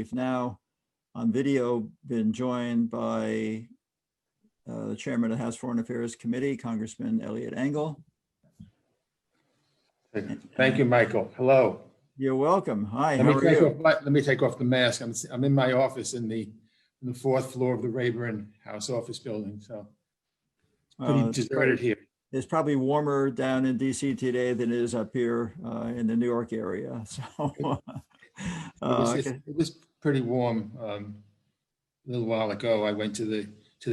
we've now on video been joined by the chairman of the House Foreign Affairs Committee, Congressman Eliot Engel. Thank you, Michael. Hello. You're welcome. Hi, how are you? Let me take off the mask. I'm in my office in the fourth floor of the Rayburn House office building, so it's pretty deserted here. It's probably warmer down in DC today than it is up here in the New York area. So it was pretty warm a little while ago. I went to the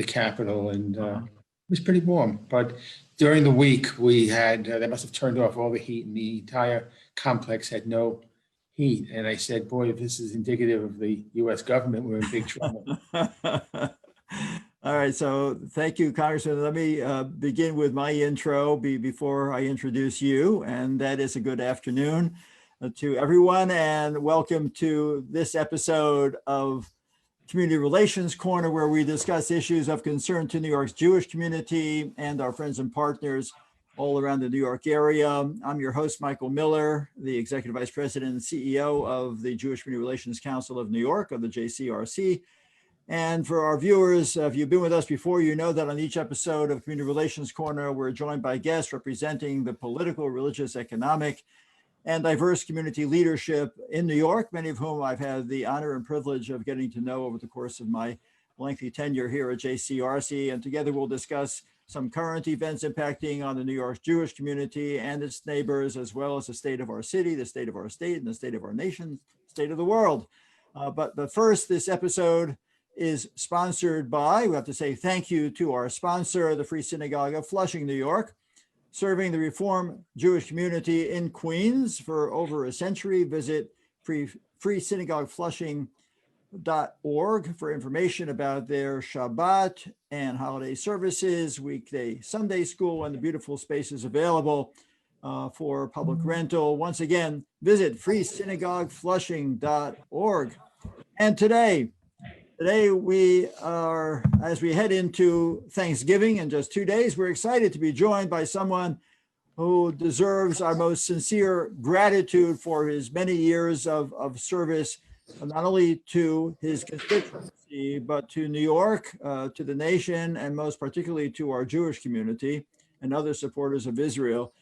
Capitol and it was pretty warm. But during the week we had they must have turned off all the heat and the entire complex had no heat. And I said, boy, if this is indicative of the U.S. government, we're in big trouble. All right, so thank you, Congressman. Let me begin with my intro before I introduce you, and that is a good afternoon to everyone, and welcome to this episode of Community Relations Corner, where we discuss issues of concern to New York's Jewish community and our friends and partners all around the New York area. I'm your host, Michael Miller, the Executive Vice President and CEO of the Jewish Community Relations Council of New York, of the JCRC. And for our viewers, if you've been with us before, you know that on each episode of Community Relations Corner, we're joined by guests representing the political, religious, economic, and diverse community leadership in New York, many of whom I've had the honor and privilege of getting to know over the course of my lengthy tenure here at JCRC. And together we'll discuss some current events impacting on the New York Jewish community and its neighbors, as well as the state of our city, the state of our state, and the state of our nation, state of the world. But first, this episode is sponsored by, we have to say thank you to our sponsor, the Free Synagogue of Flushing, New York, serving the Reform Jewish community in Queens for over a century. Visit freesynagogueflushing.org for information about their Shabbat and holiday services, weekday Sunday school, and the beautiful spaces available for public rental. Once again, visit freesynagogueflushing.org. And today we are, as we head into Thanksgiving in just 2 days, we're excited to be joined by someone who deserves our most sincere gratitude for his many years of service, not only to his constituency, but to New York, to the nation, and most particularly to our Jewish community and other supporters of Israel.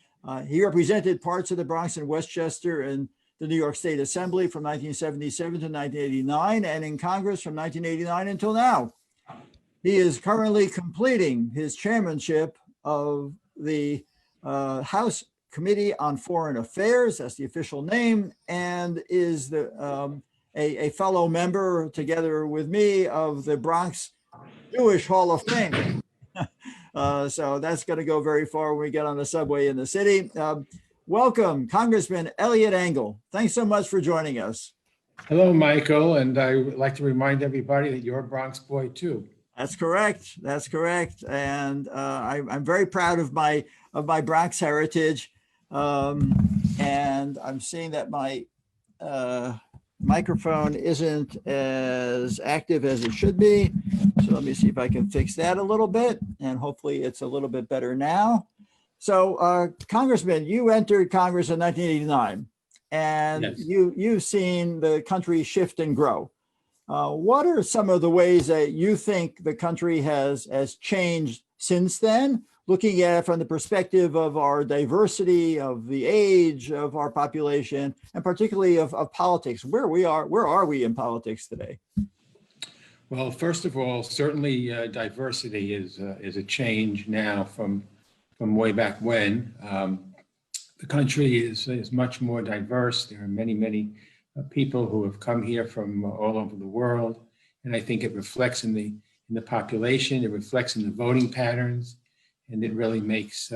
He represented parts of the Bronx and Westchester and the New York State Assembly from 1977 to 1989, and in Congress from 1989 until now. He is currently completing his chairmanship of the House Committee on Foreign Affairs, that's the official name, and is a fellow member, together with me, of the Bronx Jewish Hall of Fame. So that's going to go very far when we get on the subway in the city. Welcome, Congressman Eliot Engel. Thanks so much for joining us. Hello, Michael. And I would like to remind everybody that you're a Bronx boy too. That's correct. That's correct. And I'm very proud of my Bronx heritage. And I'm seeing that my microphone isn't as active as it should be. So let me see if I can fix that a little bit. And hopefully it's a little bit better now. So, Congressman, you entered Congress in 1989, and yes, you've seen the country shift and grow. What are some of the ways that you think the country has changed since then, looking at it from the perspective of our diversity, of the age of our population, and particularly of politics? Where are we in politics today? Well, first of all, certainly diversity is a change now from way back when. The country is much more diverse. There are many people who have come here from all over the world, and I think it reflects in the population. It reflects in the voting patterns, and it really makes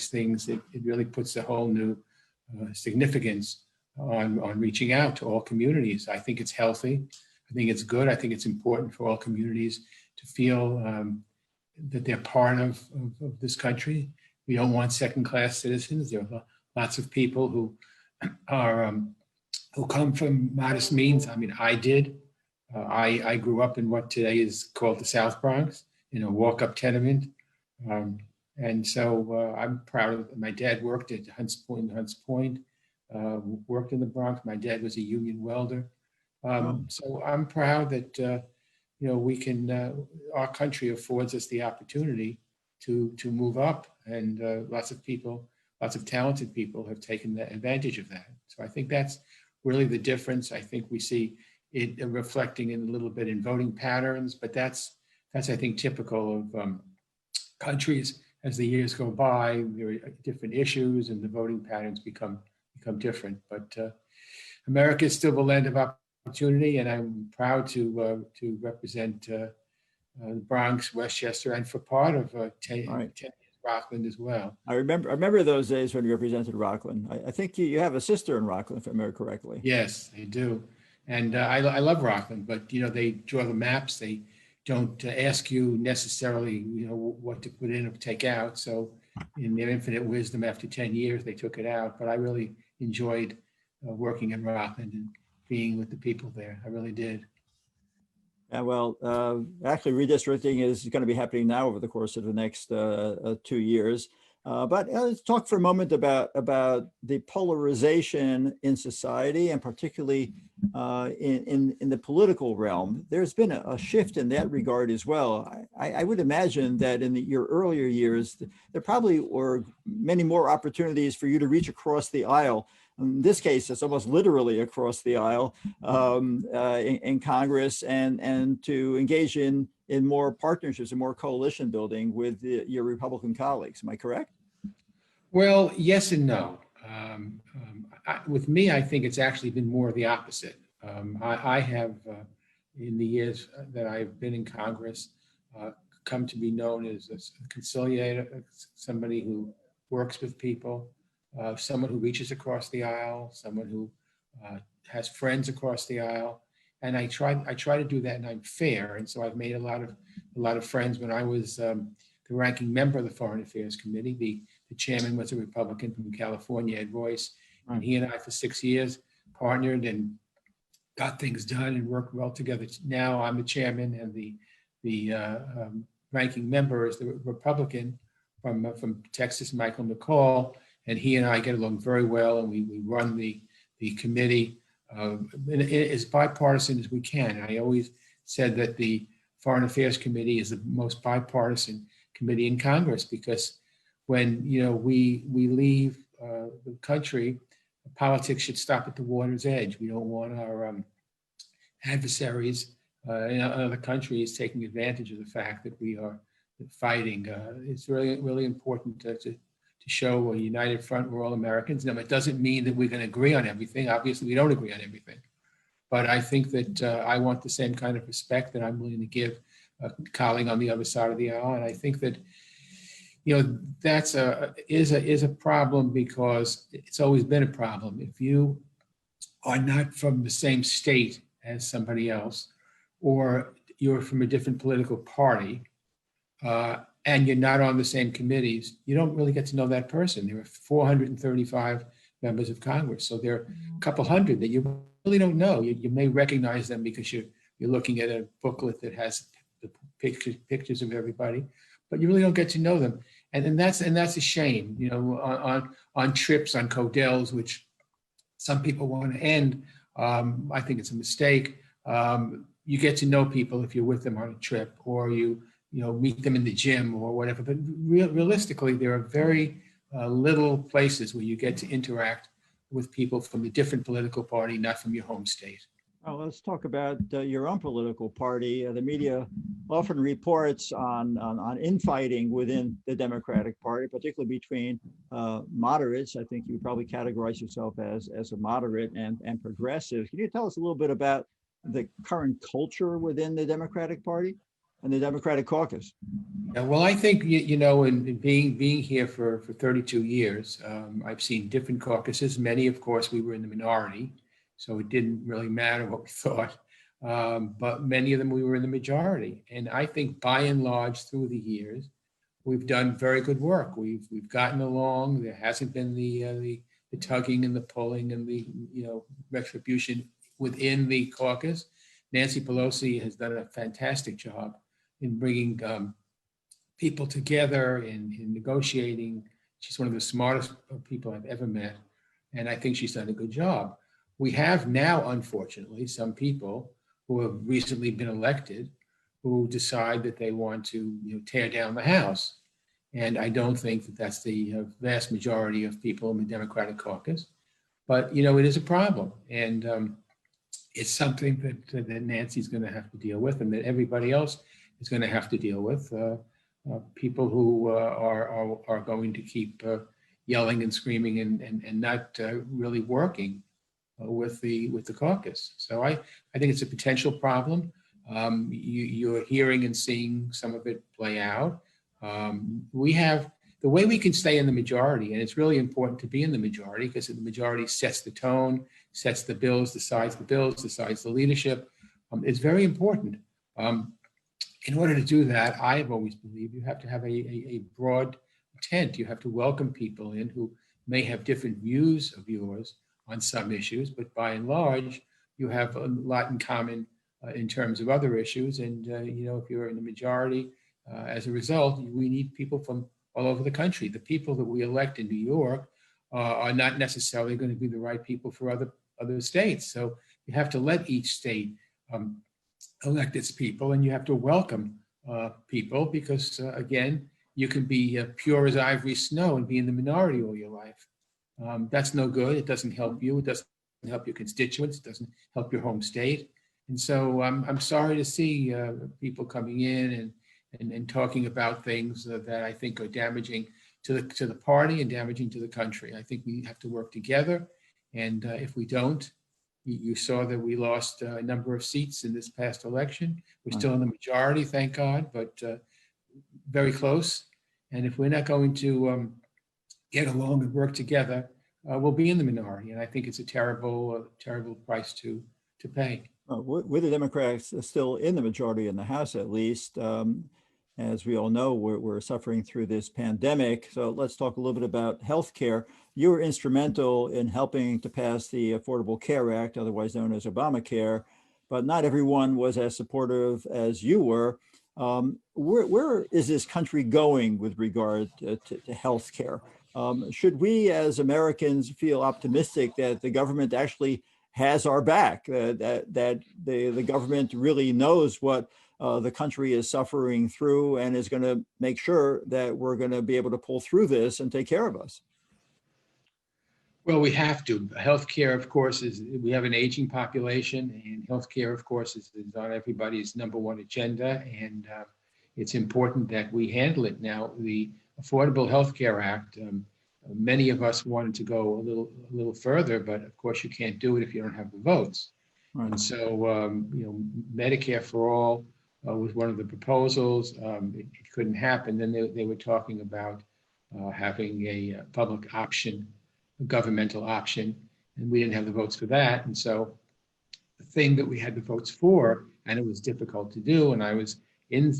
things. It really puts a whole new significance on reaching out to all communities. I think it's healthy. I think it's good. I think it's important for all communities to feel that they're part of this country. We don't want second-class citizens. There are lots of people who come from modest means. I mean, I did. I grew up in what today is called the South Bronx, in a walk-up tenement, and so I'm proud of it. My dad worked at Hunts Point, worked in the Bronx. My dad was a union welder. So I'm proud that, we can, our country affords us the opportunity to move up, and lots of people, lots of talented people have taken advantage of that. So I think that's really the difference. I think we see it reflecting in a little bit in voting patterns, but that's I think typical of countries. As the years go by, there are different issues and the voting patterns become different. But America is still the land of opportunity, and I'm proud to represent the Bronx, Westchester, and for part of 10 years Rockland as well. I remember those days when you represented Rockland. I think you have a sister in Rockland, if I remember correctly. Yes, I do. And I love Rockland, but they draw the maps. They don't ask you necessarily, what to put in or take out. So in their infinite wisdom, after 10 years, they took it out. But I really enjoyed working in Rockland and being with the people there. I really did. Yeah, well, actually, redistricting is going to be happening now over the course of the next 2 years. But let's talk for a moment about the polarization in society, and particularly in the political realm. There's been a shift in that regard as well. I would imagine that in your earlier years, there probably were many more opportunities for you to reach across the aisle. In this case, it's almost literally across the aisle in Congress, and to engage in more partnerships and more coalition building with your Republican colleagues. Am I correct? Well, yes and no. With me, I think it's actually been more the opposite. I have, in the years that I've been in Congress, come to be known as a conciliator, somebody who works with people, someone who reaches across the aisle, someone who has friends across the aisle. And I try to do that, and I'm fair. And so I've made a lot of friends. When I was the ranking member of the Foreign Affairs Committee, the chairman was a Republican from California, Ed Royce, and he and I for 6 years partnered and got things done and worked well together. Now I'm the chairman, and the ranking member is the Republican from Texas, Michael McCall, and he and I get along very well, and we run the committee as bipartisan as we can. I always said that the Foreign Affairs Committee is the most bipartisan committee in Congress, because when we leave the country, politics should stop at the water's edge. We don't want our adversaries in other countries taking advantage of the fact that we are fighting. It's really important to show a united front. We're all Americans. Now, it doesn't mean that we're going to agree on everything. Obviously, we don't agree on everything. But I think that I want the same kind of respect that I'm willing to give a colleague on the other side of the aisle. And I think that that's is a problem, because it's always been a problem. If you are not from the same state as somebody else, or you're from a different political party, and you're not on the same committees, you don't really get to know that person. There are 435 members of Congress, so there are a couple hundred that you really don't know. You may recognize them because you're looking at a booklet that has the pictures of everybody, but you really don't get to know them, and that's a shame. On trips, on Codels, which some people want to end. I think it's a mistake. You get to know people if you're with them on a trip, or you meet them in the gym or whatever. But realistically, there are very little places where you get to interact with people from a different political party, not from your home state. Well, let's talk about your own political party. The media often reports on infighting within the Democratic Party, particularly between moderates. I think you probably categorize yourself as a moderate and progressive. Can you tell us a little bit about the current culture within the Democratic Party and the Democratic caucus? Yeah, well, I think, in being here for 32 years, I've seen different caucuses. Many, of course, we were in the minority, so it didn't really matter what we thought. But many of them, we were in the majority. And I think by and large, through the years, we've done very good work. We've gotten along. There hasn't been the tugging and the pulling and the retribution within the caucus. Nancy Pelosi has done a fantastic job in bringing people together, in negotiating. She's one of the smartest people I've ever met, and I think she's done a good job. We have now, unfortunately, some people who have recently been elected who decide that they want to tear down the House. And I don't think that that's the vast majority of people in the Democratic caucus. But, it is a problem. And it's something that Nancy's going to have to deal with, and that everybody else is going to have to deal with. People who are going to keep yelling and screaming and not really working with the caucus. So I think it's a potential problem. You're hearing and seeing some of it play out. We have the way we can stay in the majority, and it's really important to be in the majority because the majority sets the tone, sets the bills, decides the leadership. It's very important. In order to do that, I've always believed you have to have a broad tent. You have to welcome people in who may have different views of yours on some issues, but by and large, you have a lot in common in terms of other issues. And, if you're in the majority, as a result, we need people from all over the country. The people that we elect in New York are not necessarily going to be the right people for other states. So you have to let each state elect its people, and you have to welcome people because, again, you can be pure as ivory snow and be in the minority all your life. That's no good. It doesn't help you. It doesn't help your constituents. It doesn't help your home state. And so I'm sorry to see people coming in and talking about things that I think are damaging to the party and damaging to the country. I think we have to work together. And if we don't, you saw that we lost a number of seats in this past election. We're still in the majority, thank God, but very close. And if we're not going to get along and work together, we'll be in the minority. And I think it's a terrible price to pay. With the Democrats still in the majority in the House, at least, as we all know, we're suffering through this pandemic. So let's talk a little bit about healthcare. You were instrumental in helping to pass the Affordable Care Act, otherwise known as Obamacare, but not everyone was as supportive as you were. Where is this country going with regard to healthcare? Should we as Americans feel optimistic that the government actually has our back, that the government really knows what the country is suffering through and is going to make sure that we're going to be able to pull through this and take care of us? Well, we have to. Healthcare, of course, we have an aging population, and healthcare, of course, is on everybody's number one agenda, and it's important that we handle it. Now, the Affordable Health Care Act, many of us wanted to go a little further, but of course, you can't do it if you don't have the votes. Right. And so, Medicare for all was one of the proposals. It couldn't happen. Then they were talking about having a public option, a governmental option, and we didn't have the votes for that. And so the thing that we had the votes for, and it was difficult to do, and I was in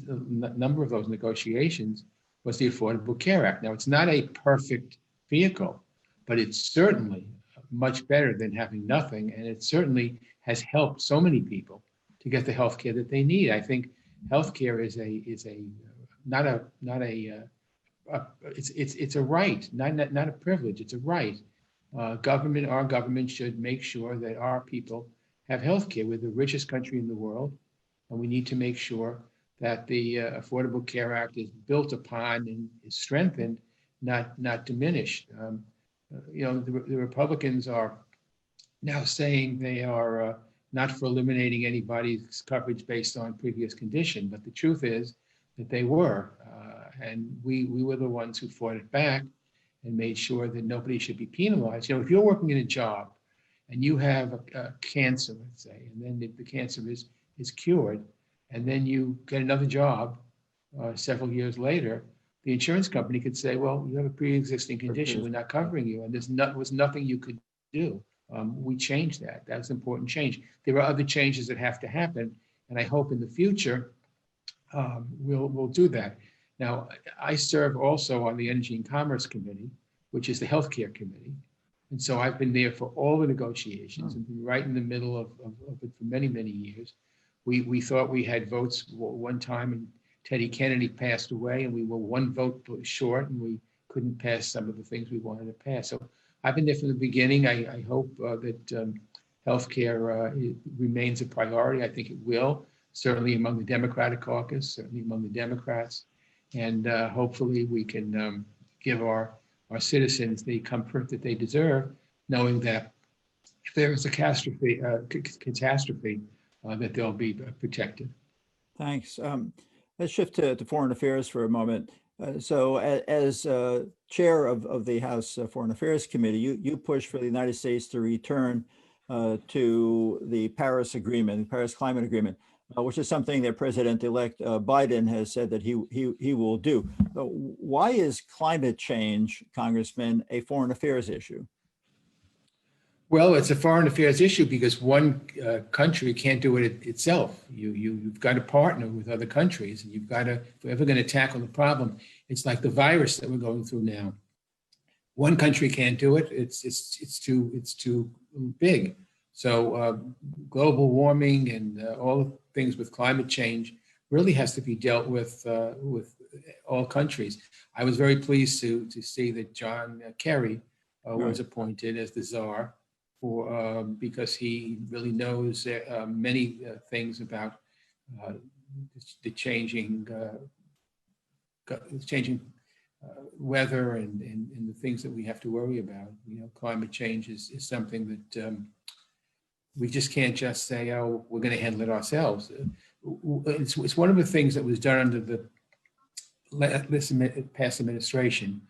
a number of those negotiations, was the Affordable Care Act. Now, it's not a perfect vehicle, but it's certainly much better than having nothing, and it certainly has helped so many people to get the health care that they need. I think healthcare is it's a right, not a privilege. It's a right. Our government should make sure that our people have healthcare. We're the richest country in the world, and we need to make sure that the Affordable Care Act is built upon and is strengthened, not diminished. The Republicans are now saying they are not for eliminating anybody's coverage based on previous condition, but the truth is that they were, and we were the ones who fought it back and made sure that nobody should be penalized. If you're working in a job and you have a cancer, let's say, and then the cancer is cured, and then you get another job several years later, the insurance company could say, well, you have a pre-existing condition, we're not covering you, and there was nothing you could do. We changed that. That's an important change. There are other changes that have to happen, and I hope in the future we'll do that. Now, I serve also on the Energy and Commerce Committee, which is the Healthcare Committee. And so I've been there for all the negotiations and been right in the middle of it for many, many years. We thought we had votes one time, and Teddy Kennedy passed away, and we were one vote short, and we couldn't pass some of the things we wanted to pass. So I've been there from the beginning. I hope that healthcare remains a priority. I think it will, certainly among the Democratic caucus, certainly among the Democrats. And hopefully we can give our citizens the comfort that they deserve, knowing that if there is a catastrophe, that they'll be protected. Thanks. Let's shift to foreign affairs for a moment. So as chair of the House Foreign Affairs Committee, you push for the United States to return to the Paris Agreement, the Paris Climate Agreement, which is something that President-elect Biden has said that he will do. Why is climate change, Congressman, a foreign affairs issue? Well, it's a foreign affairs issue because one country can't do it itself. You've got to partner with other countries, and you've got to, if we're ever going to tackle the problem, it's like the virus that we're going through now. One country can't do it. It's too big. So global warming and all the things with climate change really has to be dealt with all countries. I was very pleased to see that John Kerry was appointed as the czar, because he really knows many things about the changing weather and the things that we have to worry about. You know, climate change is something that we just can't just say, oh, we're going to handle it ourselves. It's one of the things that was done under the past administration.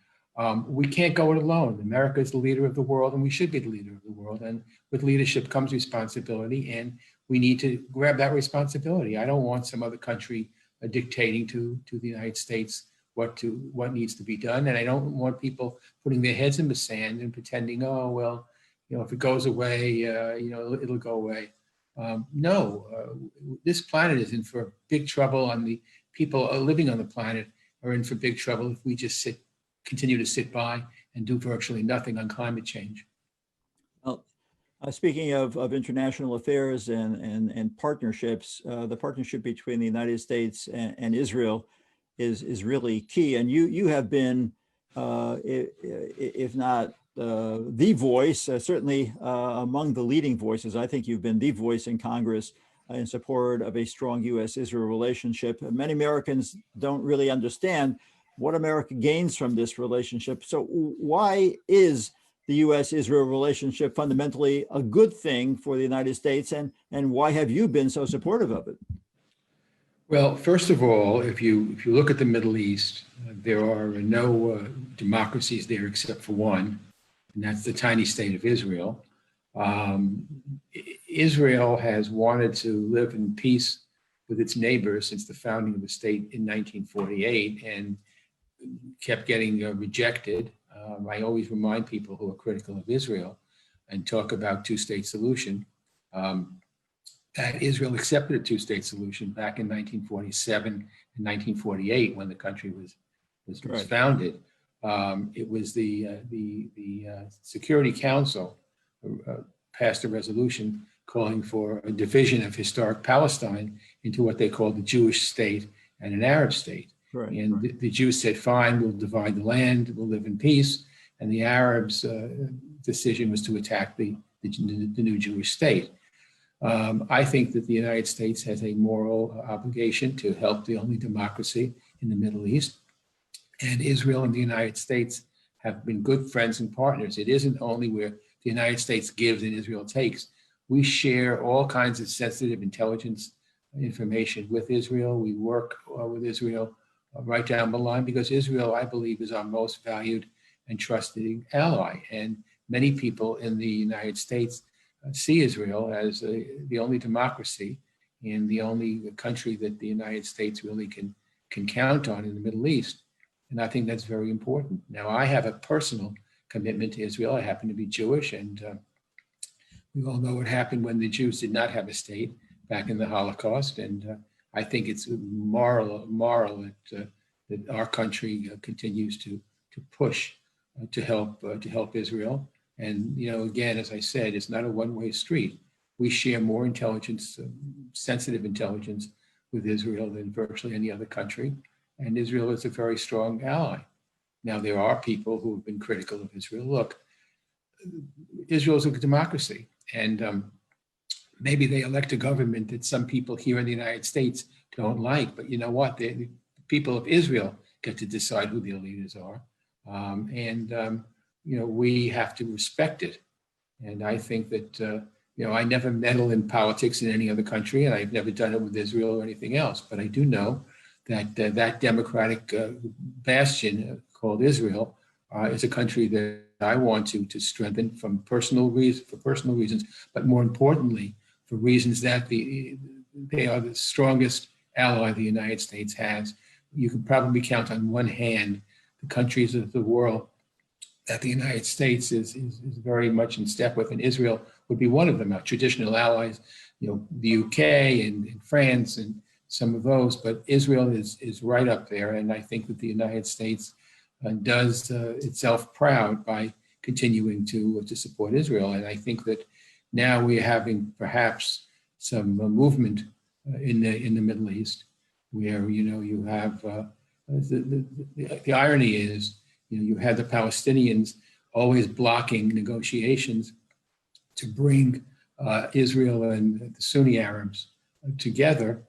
We can't go it alone. America is the leader of the world, and we should be the leader of the world. And with leadership comes responsibility, and we need to grab that responsibility. I don't want some other country dictating to the United States what needs to be done, and I don't want people putting their heads in the sand and pretending, oh well, you know, if it goes away, you know, it'll go away. No, this planet is in for big trouble, and the people living on the planet are in for big trouble if we just continue to sit by and do virtually nothing on climate change. Well, speaking of international affairs and partnerships, the partnership between the United States and Israel is really key. And you have been, if not the voice, certainly among the leading voices. I think you've been the voice in Congress in support of a strong U.S.-Israel relationship. Many Americans don't really understand what America gains from this relationship. So why is the U.S.-Israel relationship fundamentally a good thing for the United States, and why have you been so supportive of it? Well, first of all, if you look at the Middle East, there are no democracies there except for one, and that's the tiny state of Israel. Israel has wanted to live in peace with its neighbors since the founding of the state in 1948, and kept getting rejected. I always remind people who are critical of Israel and talk about two-state solution, that Israel accepted a two-state solution back in 1947 and 1948 when the country was founded. It was the Security Council passed a resolution calling for a division of historic Palestine into what they called the Jewish state and an Arab state. Right, and right. The Jews said, fine, we'll divide the land, we'll live in peace. And the Arabs' decision was to attack the new Jewish state. I think that the United States has a moral obligation to help the only democracy in the Middle East. And Israel and the United States have been good friends and partners. It isn't only where the United States gives and Israel takes. We share all kinds of sensitive intelligence information with Israel. We work with Israel right down the line, because Israel, I believe, is our most valued and trusted ally. And many people in the United States see Israel as the only democracy and the only country that the United States really can count on in the Middle East. And I think that's very important. Now, I have a personal commitment to Israel. I happen to be Jewish, and we all know what happened when the Jews did not have a state back in the Holocaust. And I think it's moral that our country continues to push to help Israel. And, you know, again, as I said, it's not a one-way street. We share more intelligence, sensitive intelligence with Israel than virtually any other country. And Israel is a very strong ally. Now, there are people who have been critical of Israel. Look, Israel is a democracy, and maybe they elect a government that some people here in the United States don't like, but you know what? The people of Israel get to decide who their leaders are. We have to respect it. And I think that, I never meddle in politics in any other country, and I've never done it with Israel or anything else. But I do know that that democratic bastion called Israel is a country that I want to strengthen for personal reasons, but more importantly, for reasons that they are the strongest ally the United States has. You can probably count on one hand the countries of the world that the United States is very much in step with, and Israel would be one of them, our traditional allies, the UK and France and some of those, but Israel is right up there. And I think that the United States does itself proud by continuing to support Israel. And I think that now we're having perhaps some movement in the Middle East, where you have the irony is you had the Palestinians always blocking negotiations to bring Israel and the Sunni Arabs together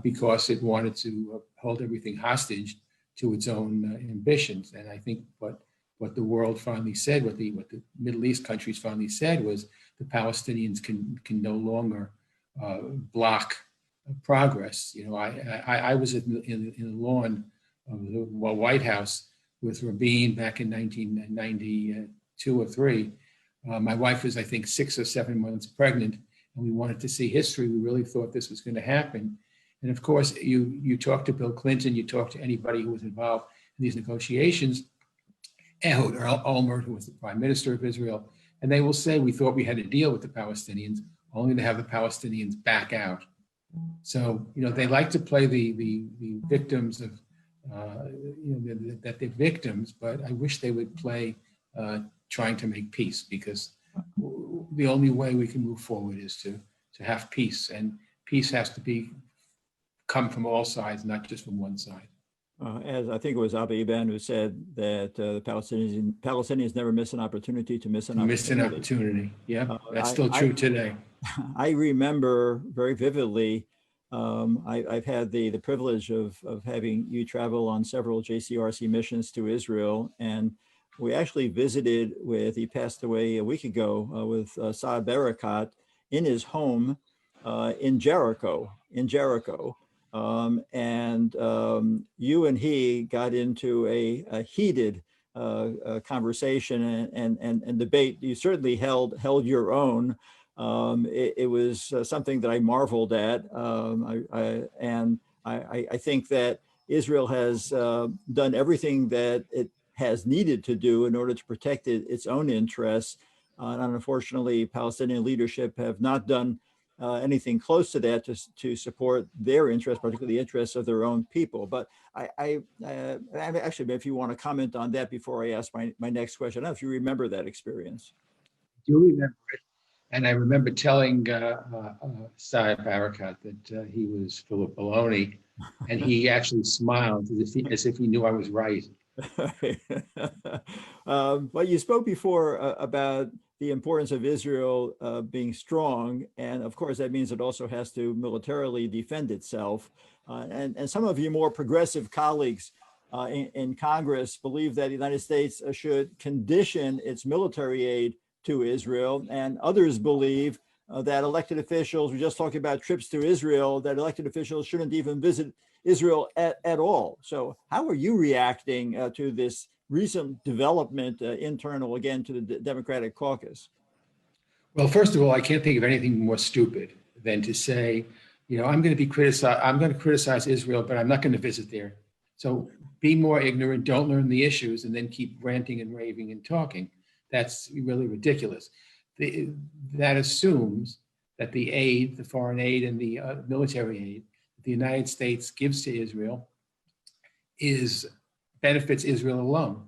because it wanted to hold everything hostage to its own ambitions. And I think what the world finally said, what the Middle East countries finally said was the Palestinians can no longer block progress. I was in the lawn of the White House with Rabin back in 1992 or 3. My wife was, I think, 6 or 7 months pregnant, and we wanted to see history. We really thought this was going to happen. And of course, you talk to Bill Clinton, you talk to anybody who was involved in these negotiations, Ehud Olmert, who was the prime minister of Israel, and they will say, we thought we had a deal with the Palestinians, only to have the Palestinians back out. So, they like to play the victims of, that they're victims, but I wish they would play trying to make peace, because the only way we can move forward is to have peace, and peace has to come from all sides, not just from one side. As I think it was Abba Eban who said that the Palestinians never miss an opportunity to miss an opportunity. Miss an opportunity, yeah, that's still true today. I remember very vividly, I've had the privilege of having you travel on several JCRC missions to Israel, and we actually visited he passed away a week ago, with Saad Barakat in his home in Jericho. You and he got into a heated conversation and debate. You certainly held your own. It was something that I marveled at. I think that Israel has done everything that it has needed to do in order to protect its own interests. And unfortunately, Palestinian leadership have not done anything close to that to support their interests, particularly the interests of their own people. But actually, if you want to comment on that before I ask my next question, I don't know if you remember that experience. I do remember it. And I remember telling Saad Barakat that he was full of baloney, and he actually smiled as if he knew I was right. Well, you spoke before about the importance of Israel being strong, and of course that means it also has to militarily defend itself. And some of your more progressive colleagues in Congress believe that the United States should condition its military aid to Israel, and others believe that elected officials, we're just talking about trips to Israel, that elected officials shouldn't even visit Israel at all. So how are you reacting to this recent development internal, again, to the Democratic caucus? Well, first of all, I can't think of anything more stupid than to say, I'm going to criticize Israel, but I'm not going to visit there. So be more ignorant, don't learn the issues, and then keep ranting and raving and talking. That's really ridiculous. That assumes that the aid, the foreign aid and the military aid that the United States gives to Israel benefits Israel alone.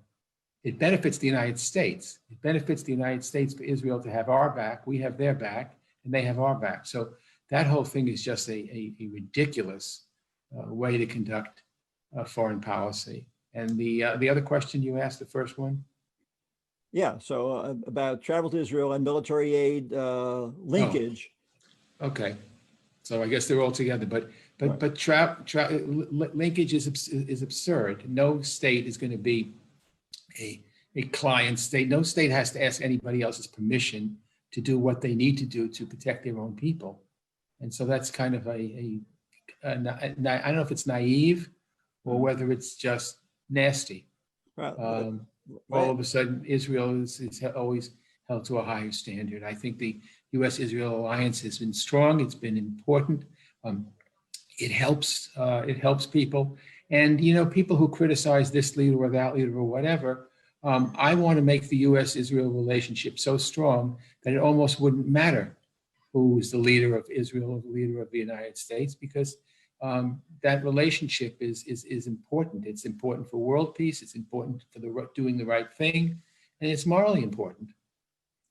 It benefits the United States. It benefits the United States for Israel to have our back. We have their back, and they have our back. So that whole thing is just a ridiculous way to conduct foreign policy. And the other question you asked, the first one? Yeah, so about travel to Israel and military aid linkage. Okay. So I guess they're all together, but linkage is absurd. No state is going to be a client state. No state has to ask anybody else's permission to do what they need to do to protect their own people. And so that's kind of I don't know if it's naive or whether it's just nasty. All of a sudden, Israel is always held to a higher standard. I think the U.S.-Israel alliance has been strong. It's been important. It helps people. And, you know, people who criticize this leader or that leader or whatever, I want to make the U.S.-Israel relationship so strong that it almost wouldn't matter who is the leader of Israel or the leader of the United States, because that relationship is important. It's important for world peace. It's important for doing the right thing, and it's morally important.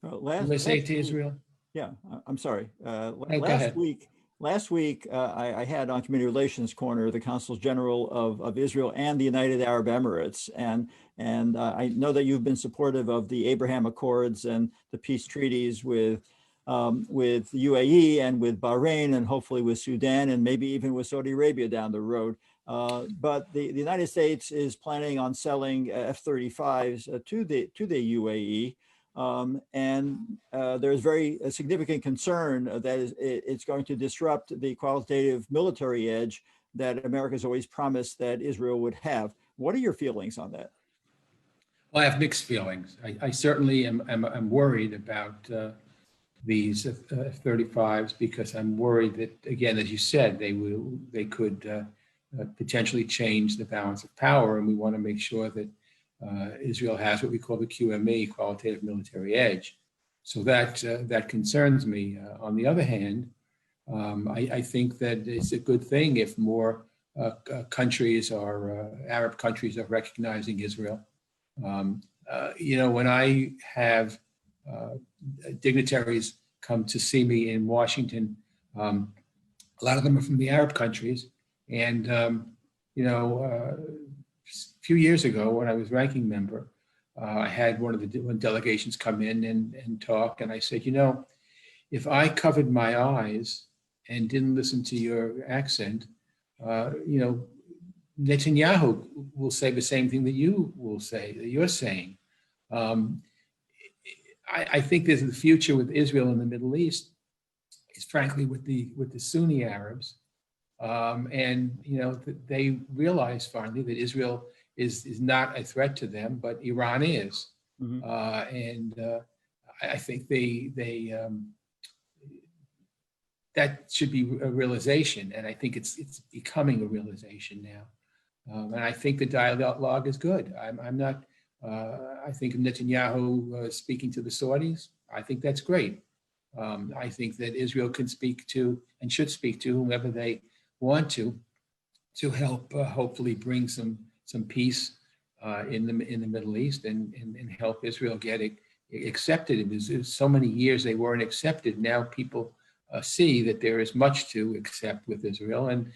USA to Israel. Yeah, I'm sorry. Go ahead. Last week, I had on Community Relations Corner the Consuls General of Israel and the United Arab Emirates, and I know that you've been supportive of the Abraham Accords and the peace treaties with UAE and with Bahrain and hopefully with Sudan and maybe even with Saudi Arabia down the road. But the United States is planning on selling F-35s to the UAE. There's very significant concern that it's going to disrupt the qualitative military edge that America's always promised that Israel would have. What are your feelings on that? Well, I have mixed feelings. I certainly am worried about these F-35s because I'm worried that, again, as you said, they could potentially change the balance of power, and we want to make sure that Israel has what we call the QME, qualitative military edge. So that concerns me. On the other hand, I think that it's a good thing if more countries or Arab countries are recognizing Israel. You know, when I have dignitaries come to see me in Washington, a lot of them are from the Arab countries, and you know, a few years ago when I was ranking member, I had one of the delegations come in and talk, and I said, you know, if I covered my eyes and didn't listen to your accent, you know, Netanyahu will say the same thing that you will say, that you're saying. I think there's the future with Israel in the Middle East is frankly with the Sunni Arabs, and you know they realize finally that Israel is not a threat to them, but Iran is, mm-hmm. I think that should be a realization, and I think it's becoming a realization now, and I think the dialogue is good. I'm not. I think Netanyahu speaking to the Saudis, I think that's great. I think that Israel can speak to and should speak to whomever they want to help hopefully bring some peace in the Middle East and help Israel get accepted. It was so many years they weren't accepted. Now people see that there is much to accept with Israel, and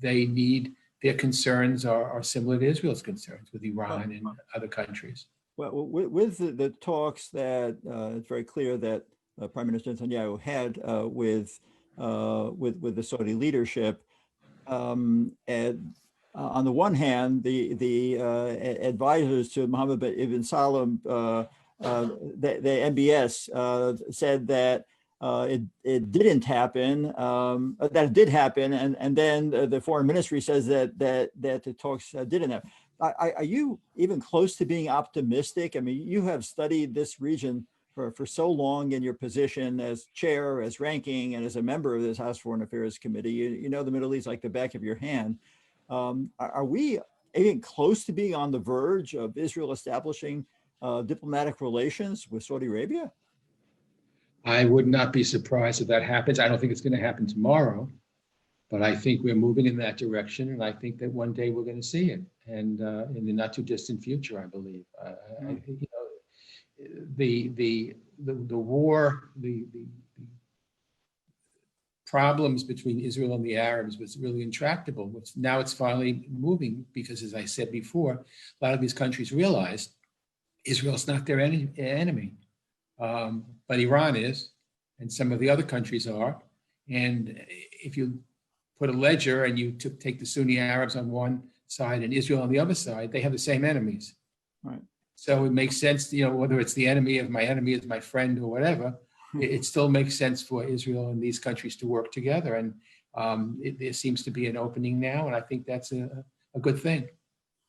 they need. Their concerns are similar to Israel's concerns with Iran and other countries. Well, with the talks that it's very clear that Prime Minister Netanyahu had with the Saudi leadership, on the one hand, the advisors to Mohammed ibn Salem, the MBS, said that it didn't happen, that it did happen, and then the foreign ministry says that the talks didn't happen. Are you even close to being optimistic? I mean, you have studied this region for so long in your position as chair, as ranking, and as a member of this House Foreign Affairs Committee. You know the Middle East like the back of your hand. Are we even close to being on the verge of Israel establishing diplomatic relations with Saudi Arabia? I would not be surprised if that happens. I don't think it's going to happen tomorrow, but I think we're moving in that direction, and I think that one day we're going to see it, and in the not too distant future, I believe. You know, the war, the problems between Israel and the Arabs was really intractable. Now it's finally moving because, as I said before, a lot of these countries realized Israel's not their enemy. But Iran is, and some of the other countries are. And if you put a ledger and you take the Sunni Arabs on one side and Israel on the other side, they have the same enemies. Right. So it makes sense, whether it's the enemy of my enemy is my friend or whatever, it still makes sense for Israel and these countries to work together. And there seems to be an opening now, and I think that's a good thing.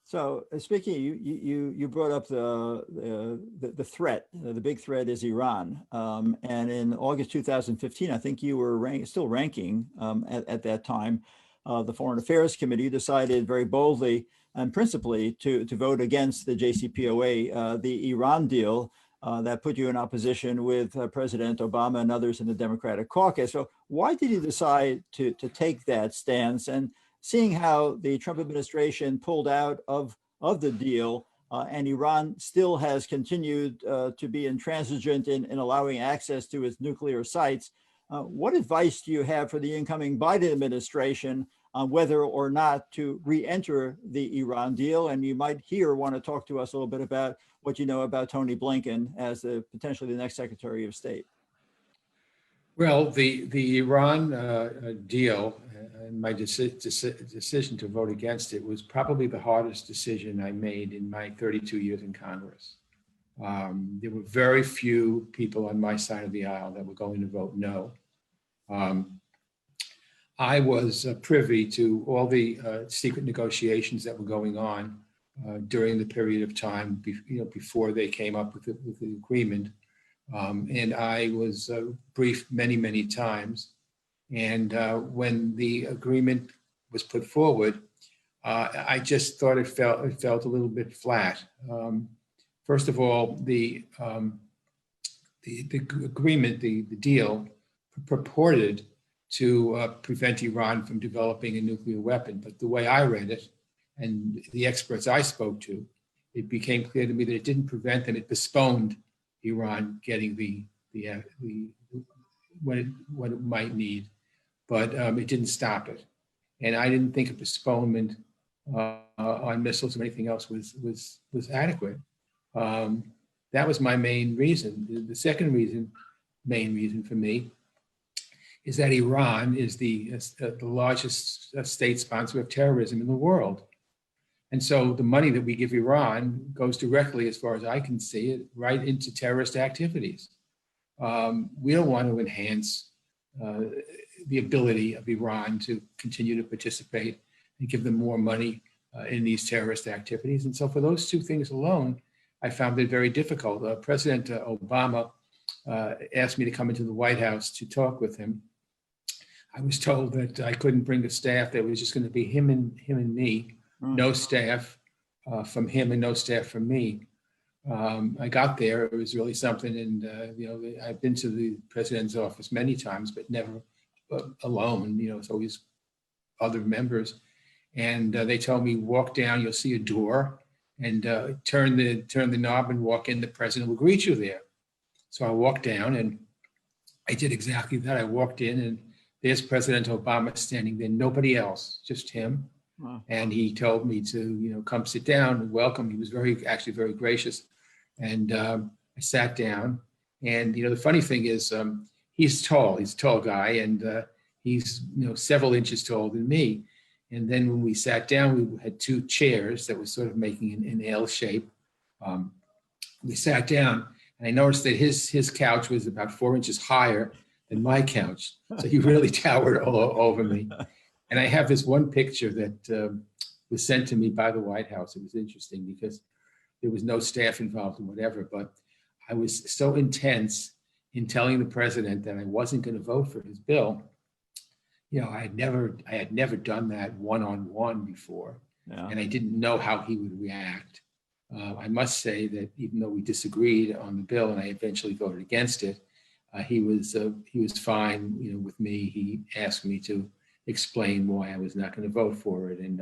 So speaking, you brought up the threat. The big threat is Iran, and in August 2015, I think you were still ranking at that time. The Foreign Affairs Committee decided very boldly and principally to vote against the JCPOA, the Iran deal that put you in opposition with President Obama and others in the Democratic caucus. So why did you decide to take that stance? And seeing how the Trump administration pulled out of the deal and Iran still has continued to be intransigent in allowing access to its nuclear sites, what advice do you have for the incoming Biden administration on whether or not to re-enter the Iran deal? And you might want to talk to us a little bit about what you know about Tony Blinken as potentially the next Secretary of State. Well, the Iran deal and my decision to vote against it was probably the hardest decision I made in my 32 years in Congress. There were very few people on my side of the aisle that were going to vote no. I was privy to all the secret negotiations that were going on during the period of time before they came up with the agreement. And I was briefed many, many times. And when the agreement was put forward, I just thought it felt a little bit flat. First of all, the agreement, the deal, purported to prevent Iran from developing a nuclear weapon. But the way I read it, and the experts I spoke to, it became clear to me that it didn't prevent them; it postponed Iran getting what it might need, but it didn't stop it. And I didn't think a postponement on missiles or anything else was adequate. That was my main reason. The second main reason for me, is that Iran is the largest state sponsor of terrorism in the world. And so the money that we give Iran goes directly, as far as I can see it, right into terrorist activities. We don't want to enhance the ability of Iran to continue to participate and give them more money in these terrorist activities. And so for those two things alone, I found it very difficult. President Obama asked me to come into the White House to talk with him. I was told that I couldn't bring a staff. That was just going to be him and me. No staff from him and no staff from me. I got there. It was really something. And I've been to the president's office many times, but never alone. It's always other members. And they told me, walk down. You'll see a door, and turn the knob and walk in. The president will greet you there. So I walked down, and I did exactly that. I walked in, and there's President Obama standing there, nobody else, just him. Wow. And he told me to, come sit down and welcome. He was actually very gracious. And I sat down. And, the funny thing is, he's tall. He's a tall guy, and he's, several inches taller than me. And then when we sat down, we had two chairs that was sort of making an L shape. We sat down, and I noticed that his couch was about 4 inches higher than my couch. So he really towered all over me. And I have this one picture that was sent to me by the White House. It was interesting because there was no staff involved or whatever, but I was so intense in telling the president that I wasn't going to vote for his bill. I had never done that one-on-one before, and I didn't know how he would react. I must say that even though we disagreed on the bill and I eventually voted against it, he was fine, with me. He asked me to explain why I was not going to vote for it, and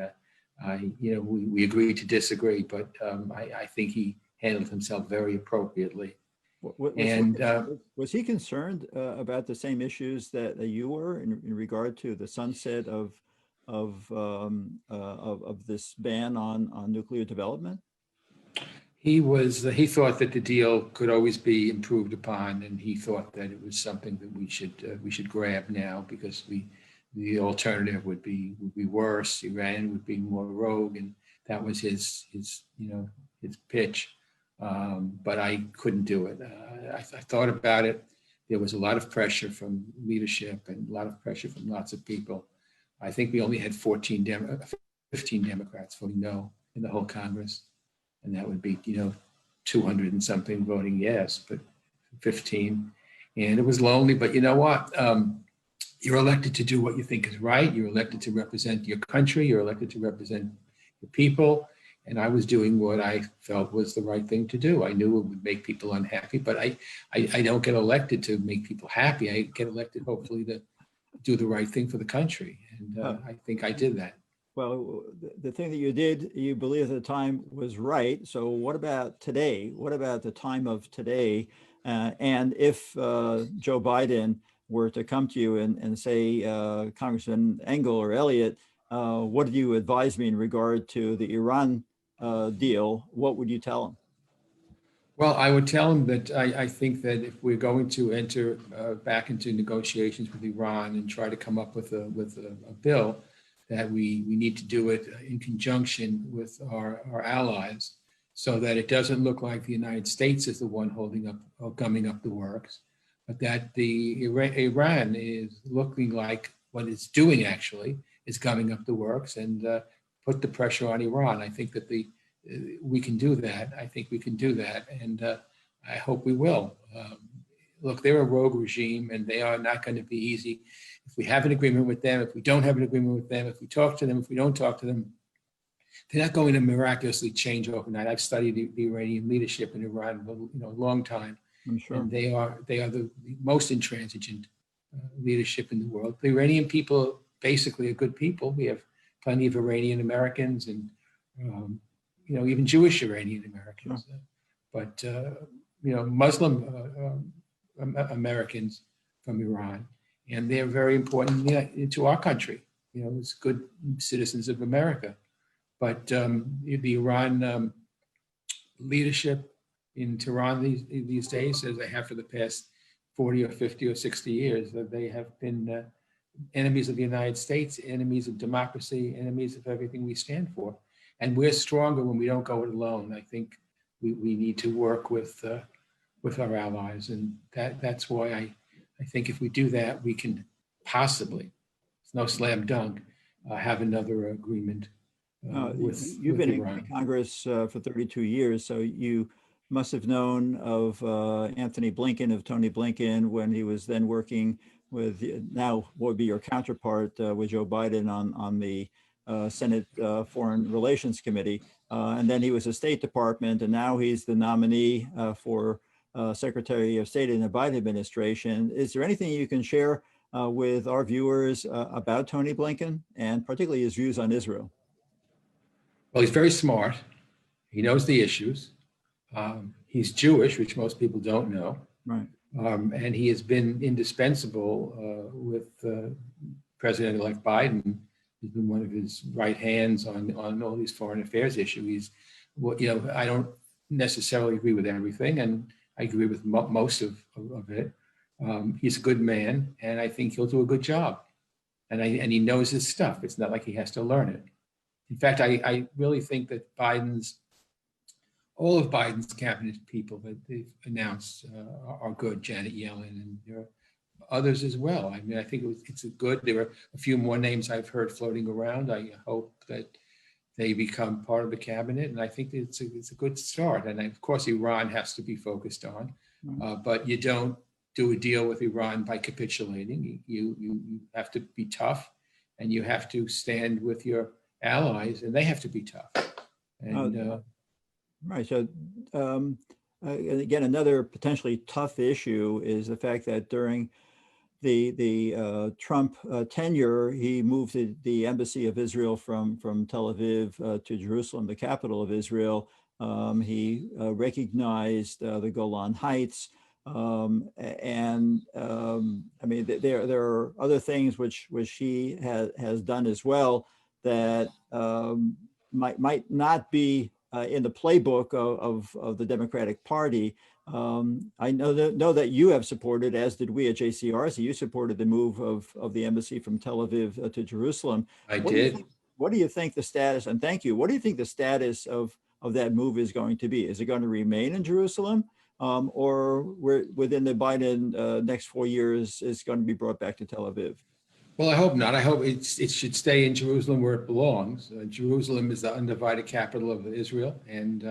we agreed to disagree. But I think he handled himself very appropriately. Was he concerned about the same issues that you were in regard to the sunset of this ban on nuclear development? He thought that the deal could always be improved upon, and he thought that it was something that we should grab now because the alternative would be worse. Iran would be more rogue, and that was his pitch. But I couldn't do it. I thought about it. There was a lot of pressure from leadership and a lot of pressure from lots of people. I think we only had 15 Democrats voting no in the whole Congress. And that would be, 200 and something voting yes, but 15. And it was lonely, but you know what? You're elected to do what you think is right. You're elected to represent your country. You're elected to represent the people. And I was doing what I felt was the right thing to do. I knew it would make people unhappy, but I don't get elected to make people happy. I get elected hopefully to do the right thing for the country. And I think I did that. Well, the thing that you did, you believe at the time was right. So what about today? What about the time of today? And if Joe Biden were to come to you and say, Congressman Engel or Eliot, what do you advise me in regard to the Iran deal? What would you tell him? Well, I would tell him that I think that if we're going to enter back into negotiations with Iran and try to come up with a bill, that we need to do it in conjunction with our allies so that it doesn't look like the United States is the one holding up or gumming up the works, but that the Iran is looking like what it's doing actually is gumming up the works and put the pressure on Iran. I think that we can do that. I think we can do that, and I hope we will. Look, they're a rogue regime, and they are not going to be easy. If we have an agreement with them, if we don't have an agreement with them, if we talk to them, if we don't talk to them, they're not going to miraculously change overnight. I've studied the Iranian leadership in Iran a long time, I'm sure. and they are the most intransigent leadership in the world. The Iranian people basically are good people. We have plenty of Iranian Americans and even Jewish Iranian Americans, but Muslim Americans from Iran. And they're very important to our country. It's good citizens of America. But the Iran leadership in Tehran these days, as they have for the past 40 or 50 or 60 years, that they have been enemies of the United States, enemies of democracy, enemies of everything we stand for. And we're stronger when we don't go it alone. I think we need to work with our allies, and that's why I think if we do that, we can possibly, it's no slam dunk, have another agreement You've been Iran. in Congress for 32 years, so you must have known of Anthony Blinken, of Tony Blinken, when he was then working with, now what would be your counterpart with Joe Biden on the Senate Foreign Relations Committee. And then he was a State Department, and now he's the nominee for Secretary of State in the Biden administration. Is there anything you can share with our viewers about Tony Blinken and particularly his views on Israel? Well, he's very smart. He knows the issues. He's Jewish, which most people don't know. Right. And he has been indispensable with President-elect Biden. He's been one of his right hands on all these foreign affairs issues. I don't necessarily agree with everything, and I agree with most of it. He's a good man, and I think he'll do a good job. And he knows his stuff. It's not like he has to learn it. In fact, I really think that all of Biden's cabinet people that they've announced are good. Janet Yellen, and there are others as well. I mean, I think it's a good. There are a few more names I've heard floating around. I hope that they become part of the cabinet, and I think it's a good start. And of course, Iran has to be focused on, but you don't do a deal with Iran by capitulating. You have to be tough, and you have to stand with your allies, and they have to be tough. And right. So again, another potentially tough issue is the fact that during the Trump tenure, he moved the embassy of Israel from Tel Aviv to Jerusalem, the capital of Israel. He recognized the Golan Heights. I mean, there are other things which he has done as well that might not be in the playbook of the Democratic Party. I know that you have supported, as did we at JCRC, you supported the move of the embassy from Tel Aviv to Jerusalem. I did. What do you think the status, and thank you, what do you think the status of that move is going to be? Is it going to remain in Jerusalem? Or within the Biden next 4 years is going to be brought back to Tel Aviv? Well, I hope not. I hope it should stay in Jerusalem where it belongs. Jerusalem is the undivided capital of Israel, and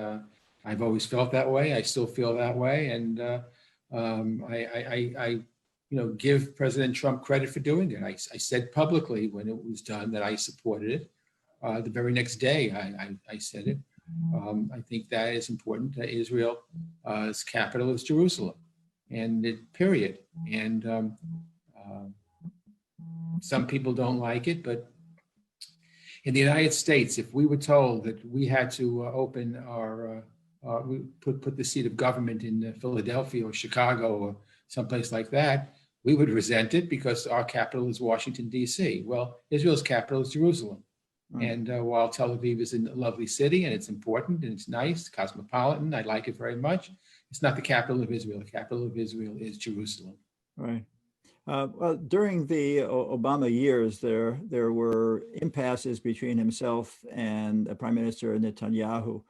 I've always felt that way. I still feel that way, and I give President Trump credit for doing it. I said publicly when it was done that I supported it. The very next day, I said it. I think that is important. That Israel's capital is Jerusalem, and period. And some people don't like it, but in the United States, if we were told that we had to open our we put the seat of government in Philadelphia or Chicago or someplace like that, we would resent it because our capital is Washington, D.C. Well, Israel's capital is Jerusalem. And while Tel Aviv is a lovely city and it's important and it's nice, cosmopolitan, I like it very much, it's not the capital of Israel. The capital of Israel is Jerusalem. Right. Well, during the Obama years, there were impasses between himself and Prime Minister Netanyahu,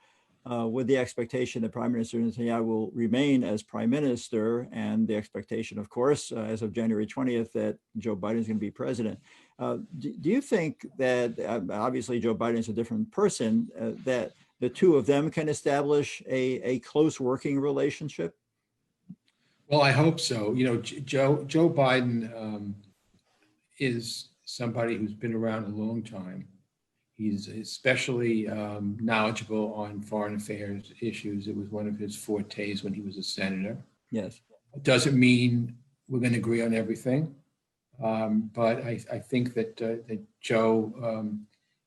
with the expectation that Prime Minister Netanyahu will remain as Prime Minister, and the expectation, of course, as of January 20th, that Joe Biden is going to be president. Do you think that, obviously Joe Biden is a different person, that the two of them can establish a close working relationship? Well, I hope so. You know, Joe Biden is somebody who's been around a long time. He's especially knowledgeable on foreign affairs issues. It was one of his fortes when he was a senator. Yes. It doesn't mean we're going to agree on everything, but I think that Joe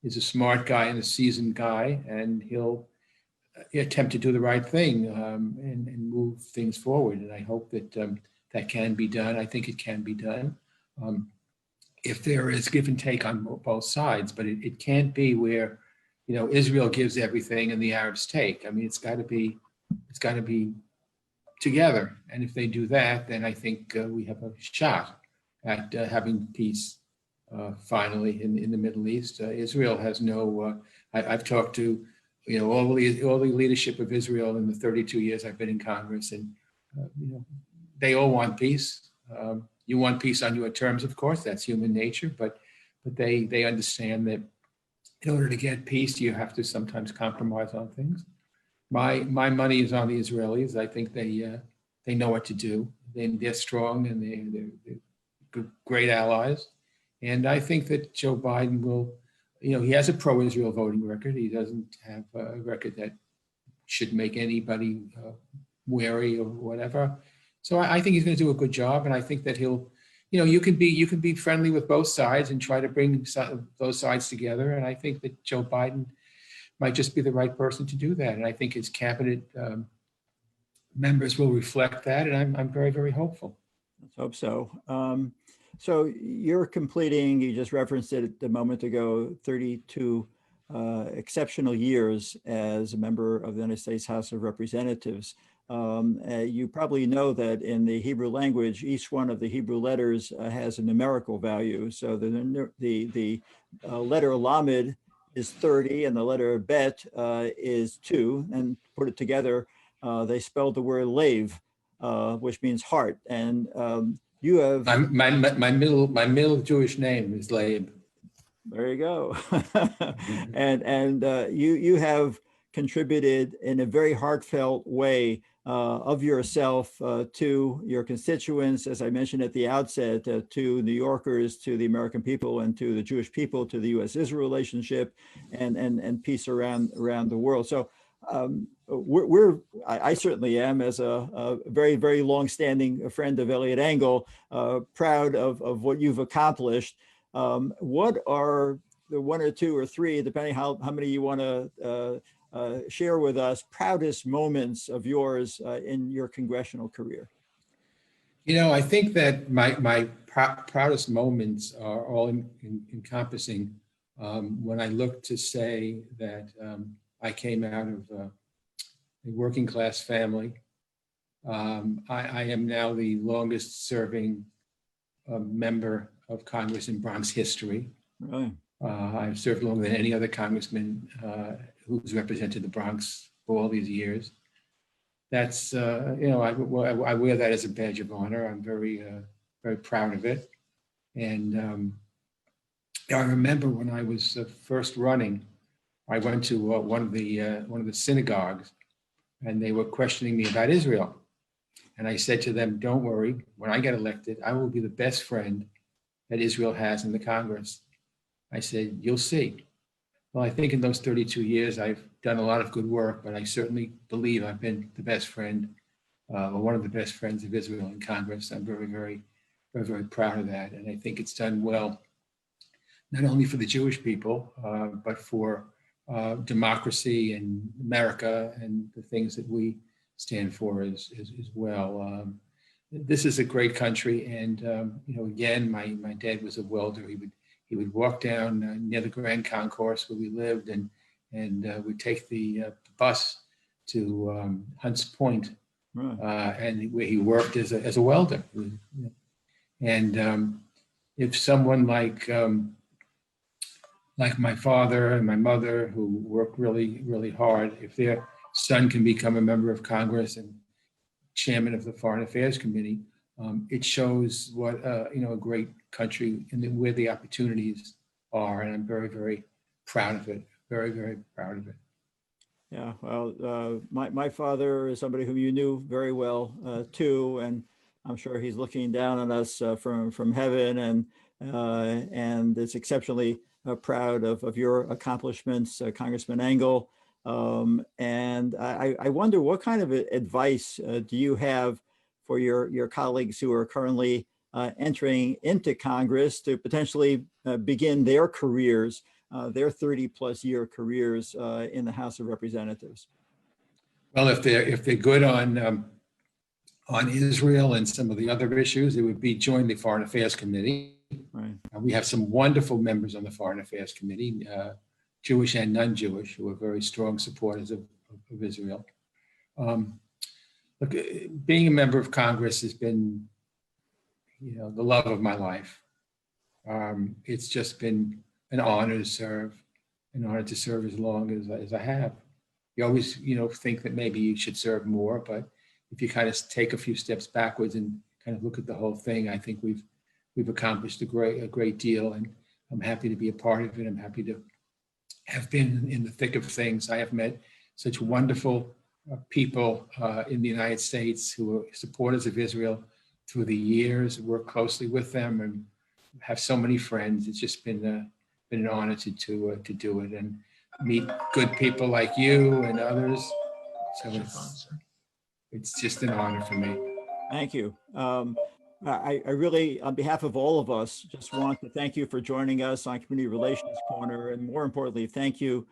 is a smart guy and a seasoned guy, and he'll attempt to do the right thing and move things forward. And I hope that that can be done. I think it can be done. If there is give and take on both sides, but it can't be where, you know, Israel gives everything and the Arabs take. I mean, it's got to be together. And if they do that, then I think we have a shot at having peace finally in the Middle East. Israel has no. I've talked to, you know, all the leadership of Israel in the 32 years I've been in Congress, and you know, they all want peace. You want peace on your terms, of course, that's human nature, but they understand that in order to get peace, you have to sometimes compromise on things. My money is on the Israelis. I think they know what to do. They're strong and they're great allies. And I think that Joe Biden will, you know, he has a pro-Israel voting record. He doesn't have a record that should make anybody wary or whatever. So I think he's going to do a good job, and I think that he'll, you know, you can be friendly with both sides and try to bring those sides together. And I think that Joe Biden might just be the right person to do that. And I think his cabinet members will reflect that, and I'm very, very hopeful. Let's hope so. So you're completing, you just referenced it a moment ago, 32 exceptional years as a member of the United States House of Representatives. You probably know that in the Hebrew language, each one of the Hebrew letters has a numerical value. So the letter Lamed is 30 and the letter Bet is 2, and put it together, they spelled the word Lev, which means heart. And you have my middle Jewish name is Leib. There you go. and you have contributed in a very heartfelt way of yourself to your constituents, as I mentioned at the outset, to New Yorkers, to the American people, and to the Jewish people, to the U.S.-Israel relationship, and peace around the world. So I certainly am, as a very, very long-standing friend of Eliot Engel, proud of what you've accomplished. What are the 1 or 2 or 3, depending how many you want to share with us, proudest moments of yours in your congressional career? You know, I think that my proudest moments are all encompassing. When I look to say that I came out of a working class family. I am now the longest serving member of Congress in Bronx history. Really? I've served longer than any other congressman who's represented the Bronx for all these years. That's, I wear that as a badge of honor. I'm very, very proud of it. And I remember when I was first running, I went to one of the synagogues, and they were questioning me about Israel. And I said to them, don't worry, when I get elected, I will be the best friend that Israel has in the Congress. I said, you'll see. Well, I think in those 32 years, I've done a lot of good work, but I certainly believe I've been the best friend, or one of the best friends of Israel in Congress. I'm very, very, very, very proud of that. And I think it's done well, not only for the Jewish people, but for democracy and America and the things that we stand for as well. This is a great country. And, again, my dad was a welder. He would walk down near the Grand Concourse where we lived, and we'd take the bus to Hunts Point, and where he worked as a welder. And if someone like my father and my mother, who worked really, really hard, if their son can become a member of Congress and chairman of the Foreign Affairs Committee, it shows what a great country and where the opportunities are, and I'm very, very proud of it. Very, very proud of it. Yeah, well, my father is somebody whom you knew very well too, and I'm sure he's looking down on us from heaven, and is exceptionally proud of your accomplishments, Congressman Engel. And I wonder, what kind of advice do you have for your colleagues who are currently entering into Congress to potentially begin their careers, their 30+ year careers in the House of Representatives? Well, if they're good on Israel and some of the other issues, it would be join the Foreign Affairs Committee. Right. We have some wonderful members on the Foreign Affairs Committee, Jewish and non-Jewish, who are very strong supporters of Israel. Look, being a member of Congress has been, the love of my life. It's just been an honor to serve as long as I have. You always, think that maybe you should serve more, but if you kind of take a few steps backwards and kind of look at the whole thing, I think we've accomplished a great deal, and I'm happy to be a part of it. I'm happy to have been in the thick of things. I have met such wonderful people in the United States who are supporters of Israel through the years, work closely with them, and have so many friends. It's just been an honor to do it and meet good people like you and others. So it's just an honor for me. Thank you. I really, on behalf of all of us, just want to thank you for joining us on Community Relations Corner, and more importantly, thank you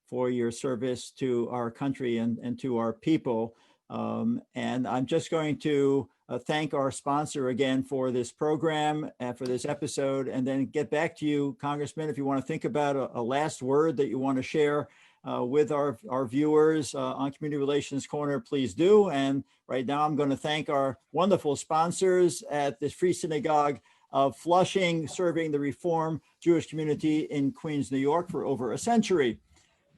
for your service to our country and to our people. And I'm just going to thank our sponsor again for this program and for this episode, and then get back to you, Congressman, if you want to think about a last word that you want to share with our viewers on Community Relations Corner, please do. And right now I'm going to thank our wonderful sponsors at the Free Synagogue of Flushing, serving the Reform Jewish community in Queens, New York for over a century.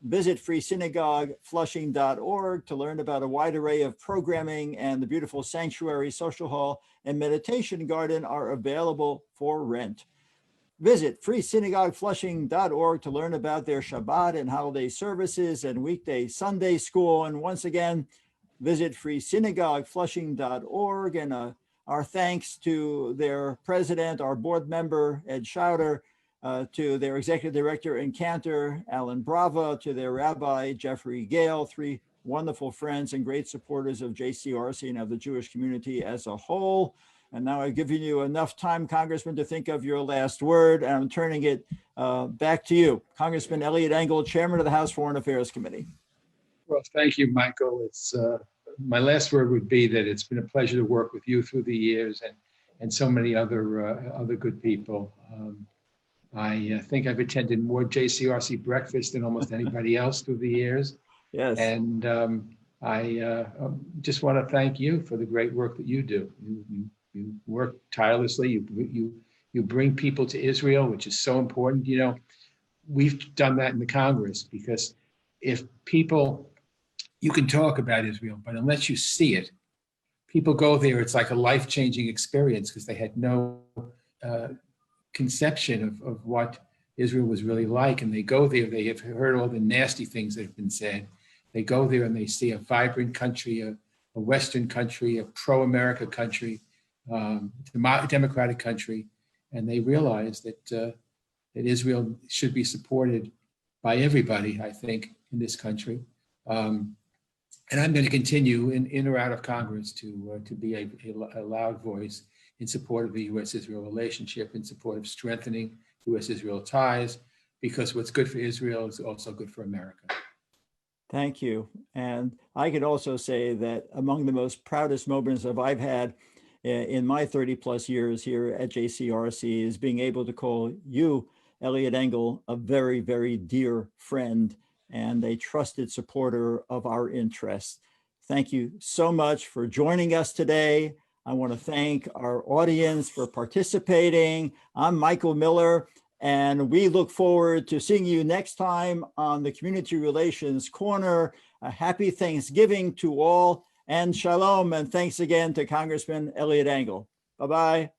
Visit freesynagogeflushing.org to learn about a wide array of programming, and the beautiful sanctuary, social hall, and meditation garden are available for rent. Visit freesynagogeflushing.org to learn about their Shabbat and holiday services and weekday Sunday school. And once again, visit freesynagogeflushing.org. And our thanks to their president, our board member, Ed Schauder, to their executive director and cantor, Alan Brava, to their rabbi, Jeffrey Gale, three wonderful friends and great supporters of JCRC and of the Jewish community as a whole. And now I've given you enough time, Congressman, to think of your last word, and I'm turning it back to you. Congressman Eliot Engel, Chairman of the House Foreign Affairs Committee. Well, thank you, Michael. It's my last word would be that it's been a pleasure to work with you through the years, and so many other good people. I think I've attended more JCRC breakfast than almost anybody else through the years. Yes. And I just want to thank you for the great work that you do. You work tirelessly. You bring people to Israel, which is so important. You know, we've done that in the Congress because if people, you can talk about Israel, but unless you see it, people go there, it's like a life-changing experience because they had no conception of what Israel was really like. And they go there, they have heard all the nasty things that have been said. They go there and they see a vibrant country, a Western country, a pro-America country, democratic country. And they realize that Israel should be supported by everybody, I think, in this country. And I'm going to continue in or out of Congress to be a loud voice in support of the U.S.-Israel relationship, in support of strengthening U.S.-Israel ties, because what's good for Israel is also good for America. Thank you. And I could also say that among the most proudest moments that I've had in my 30 plus years here at JCRC is being able to call you, Eliot Engel, a very, very dear friend and a trusted supporter of our interests. Thank you so much for joining us today. I want to thank our audience for participating. I'm Michael Miller, and we look forward to seeing you next time on the Community Relations Corner. A happy Thanksgiving to all, and shalom, and thanks again to Congressman Eliot Engel. Bye-bye.